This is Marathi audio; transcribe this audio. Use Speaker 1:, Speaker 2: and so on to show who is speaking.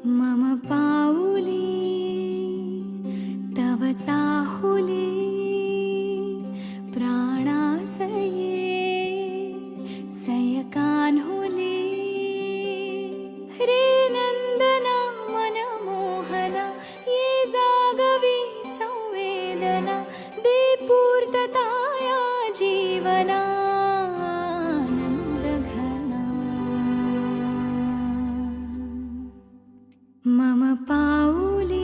Speaker 1: मम पाऊली तव चाहुली प्राणासये सयकान्हुली रे नंदना मनमोहना ये जागवी संवेदना दे पूर्तता या जीवना मम पाऊली